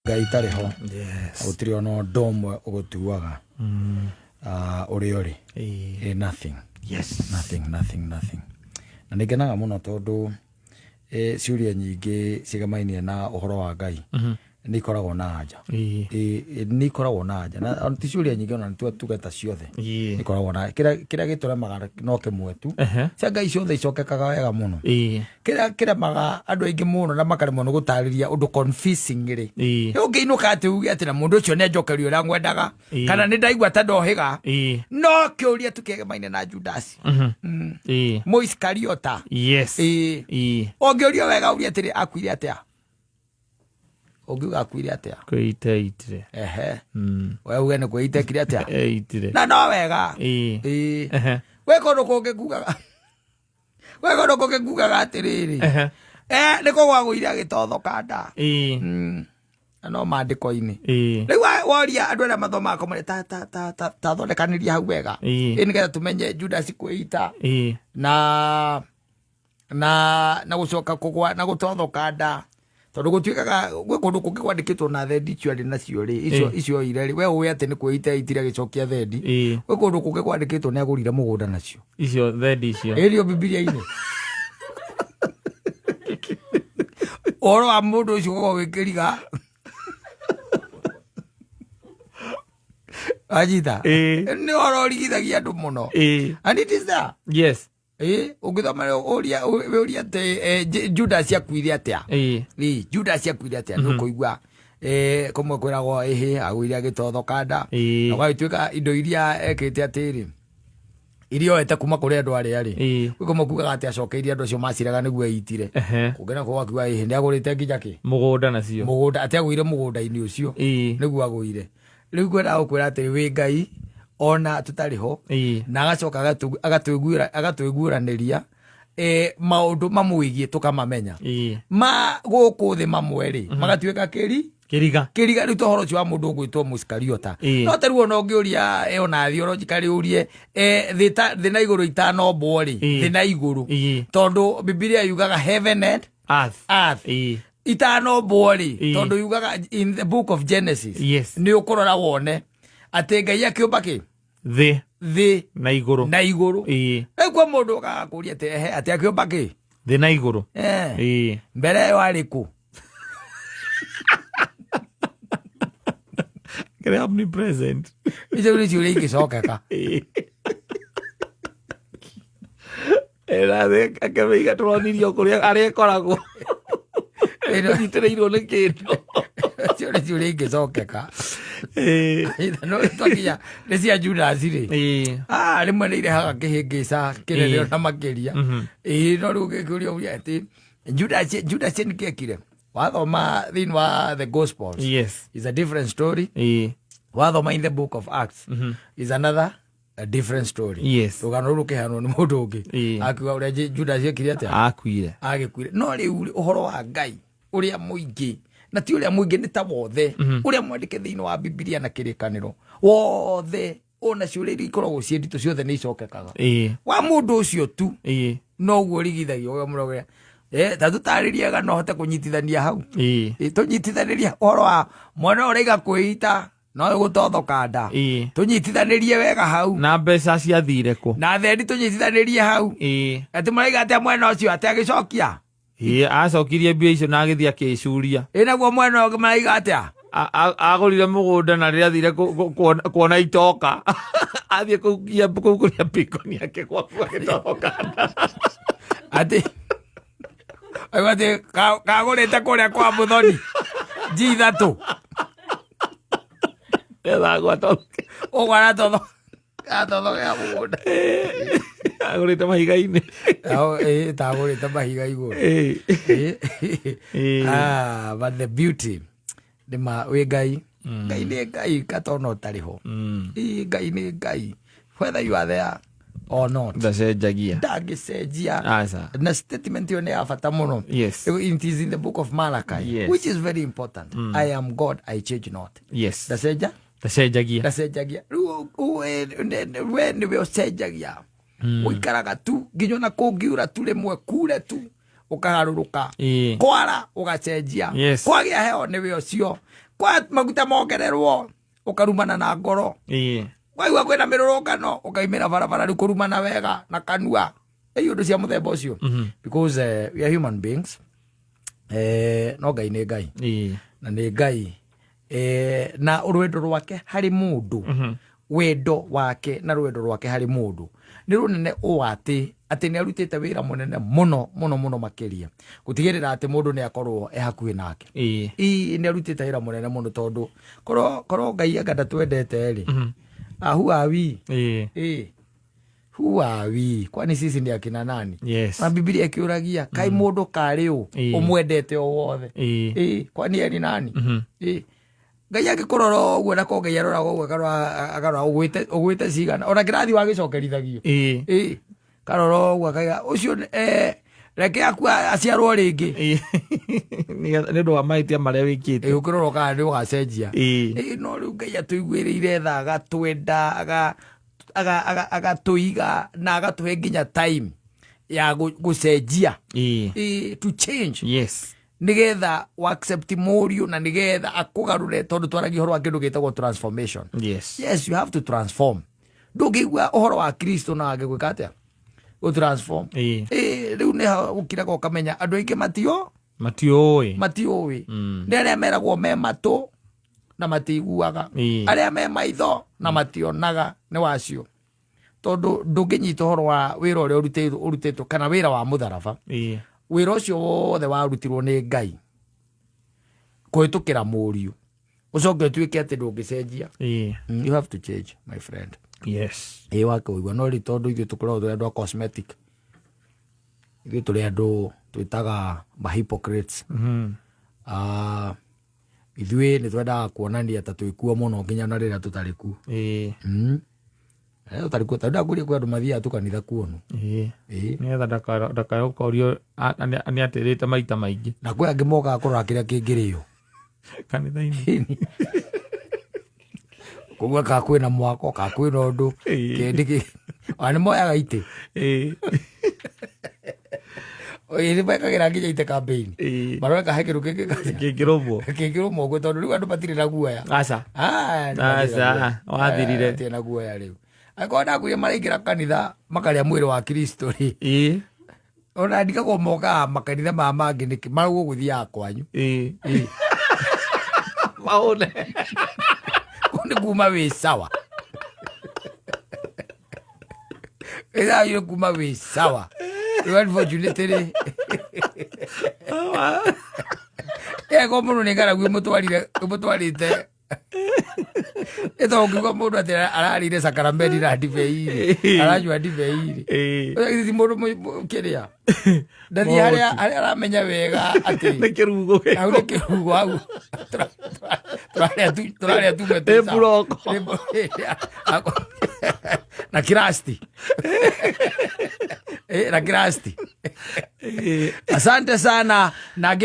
Gaitare ho. Yes. Utiri ono domwe ugutuaga. Ori. Nothing. Yes. Nothing. Na ngenaga muno tondu ciuria nyingi cigamainie na uhoro wa Ngai. Ni koragwo na anja. Ni koragwo na anja. Na ti ciuria nyingi ona tugeta ciothe. Ni koragwo na kira gituremaga no kimwe tu. Cia Ngai ciothe icokekaga wega muno. Kira maga andu aingi muno na makaremwo no gutariria undu confusing ri. Ungiinuka ati uge ati na mundu ucio ni ajokerio ria ngwendaga kana ni ndaigua ta ndohiga. No kiuria tukigemaine na Judas. Mo Iskariota. Yes. Ongiuria wega uria atiri akuire atia. Ogiuga akuire atia. Kwite itire. Wewe uge ni kwite kire atia. Itire. Na no wega. We kono koge kugaga. We kono koge kugaga atiriri. Niko gwagwire agitotho kanda. No mandiko-ini. Riu woria andu aria mathoma komare ta thondekaniria hau wega. Nigetha tumenye Judas kwita. Na gucoka kugwa na gutotho kanda. Tondu gutwikaga gwe kundu kungi kwandikitwo na thendi icio ari nacio ri icio ire ri we uwe ati ni kwita itira gicokia thendi gwe kundu kungi kwandikitwo ni agurire mugunda nacio icio thendi icio irio Biblia-ini oro wa mundu ucio go wikiriga ajita ni oro rigithagia andu muno and it is there. Yes. Ugithoma uria te Judas akuire atia. Judas akuire atia nukuigua komwe kwiragwo agwire agitotho kanda na gwatuika indo iria ekite atiri irio ete kuma kuri andu aria ri komwe kugaga ati acokeirie andu acio maciraga niguo eitire kugena kwa akiwa ndi agurite ngijaki mugunda nacio mugunda ati agwire mugunda-ini ucio niguo agwire riu kwenda ukwira ati wi Ngai ona tutariho na agacoka agatwiguuraniria maundu mamwigie tukamamenya ma guku thi mamweri magatuika kiriga riu tohoro cio wa mundu gwitwo Muskariota no taruo no ngiuria ona theologically urie thi na iguru itano bori thi na iguru tondu Biblia yugaga heaven and earth itano bori tondu yugaga in the book of Genesis ni ukurora wone ati Ngai akiumba ki thi na iguru egwa mundu agakuria ati akiumba ki thi na iguru mbere wari ku kare omnipresent ijo ni ciuria ingicokeka era de akamiga turonirio kuria ari koragwo itereirwo ni kindu ciuria ingicokeka no twakia ni cia Judas ri rimwe ni irehaga kihingica kinene na makiria no riu gikuria uria ati Judas ni kiekire wathoma thini wa the Gospels is a different story wathoma in the book of Acts is another a different story rugano ruru kihano ni mundu ungi akiwa uria Judas ekire atia agikuire no riu uhoro wa Ngai uria muingi na ti uria muingi ni ta wothe uria mwandike thiini wa Biblia na kirikaniro wothe ona ciuria ikoragwo ciendito ciothe ni icokekaga wa mundu ucio tu no guo rigithagio we muroge ta tutaririe ga no hote kunyitithania hau tunyitithanirie uhoro wa mwana uria kwita no gutotho kanda tunyitithanirie wega hau na mbeca ciathire ku na thendi tunyitithanirie hau ati muraiga ati mwena ucio ati agicokia acokirie mbia icio na agithia akicuria naguo mwena ũngĩ maraiga atia agurire mugunda na rĩrĩa athire kuona itoka athie kuria pikoni yake gwaku agĩtoka ati kagũrĩte kũrĩa kwa Muthoni G3 ũgwara totho gĩa mũgũnda agũrĩte mahiga-inĩ tagũrĩte mahiga igũrũ but the beauty nĩma wĩ Ngai Ngai nĩ Ngai katona ũtarĩ-ho Ngai nĩ Ngai whether you are there or not ndangĩcenjia na statement ĩyo nĩ ya bata mũno it is in the book of Malachi which is very important I am God I change not ndacenjagia rĩu we nĩwe ũcenjagia ũikaraga tu nginya ona kũngiura tu rĩmwe kure tu ukaharuruka kwara ugacenjia kwagia heo ni we ucio kwa maguta mongererwo ukarumana na ngoro waigua kwina mirurungano ukaimira barabara ri kurumana wega na kanua iyo ndo cia muthemba ucio because we are human beings no Ngai ni Ngai na ni Ngai na rwendo rwake hari mundu wendo wake na rwendo rwake hari mundu ni runene o ati ni arutite wira munene muno makiria gutigirira ati mundu ni akorwo hakuhi nake ni arutite wira munene muno tondu koro Ngai aganda twendete ri who are we who are we kwani sisi ni akina nani na Biblia ikiuragia kai mundu kari umwendete o wothe kwani ari nani Ngai agikorora uguo na ko Ngai arora uguo akarora ugwite cigana ona kirathi wagicokerithagio karora uguo akaiga ucio reke akua aciarwo ringi ni ndo wa maitia maria wikite ukirora kana ndi ugacenjia no riu Ngai atuiguirire tha agatwenda agatuiga na agatuhe nginya time ya gucenjia to change nigetha wa accept morio na nigetha akugarure tondu twaragi horo wa kindu gitagwo transformation yes you have to transform ndugigwa uhoro wa Kristo na agigwika atia go transform riu ne ukira ko kamenya andu aingi matioi nere meragwo me matu na matiguaga aria me maitho na mationaga ni wacio tondu ndunginyita uhoro wa wira uria urutitwo kana wira wa mutharaba wira ucio wothe warutirwo ni Ngai kuhitukira murio ucoke tuike ati ndungicenjia you have to change my friend wakaigua no ri tondu ithuĩ tukoragwo tũrĩ andũ a cosmetic ithuĩ tũrĩ andũ twĩtaga hypocrites ithuĩ nĩ twendaga kuonania ta twĩkuo mũno nginya na rĩrĩa tũtarĩ kuo tũtarĩ kuo tondũ ndakuria kwĩ andũ mathiaga tũkanitha kuonu nĩgetha ndakayokorio nĩ atĩrĩte maita maingĩ na kwĩ angĩ mokaga kũrora kĩrĩa kĩngĩrĩo kanitha-inĩ kugua ka kwina mwako ka kwina undu kendi ani moyaga ite ni bakagira nginya ite campaign baraka hekiru kingiromwo gwe tondu riu andu matire na guoya aca wathirire tie na guoya riu akona kuya maraingira kanitha makaria mwiri wa Kristo ri ona ndikagwo moka makanitha mangi niki marugo guthia kwanyu maone ni kuma we sawa ila yo kuma we sawa unfortunately como no ngara gwe mutwarite eto ngwa mundu ati ararire sakaramenti na divei aranywa divei iti mundu kiria ndathi haria aramenya wega ati nekirugo au turaria tu mete buroko na kirasti na kirasti asante sana na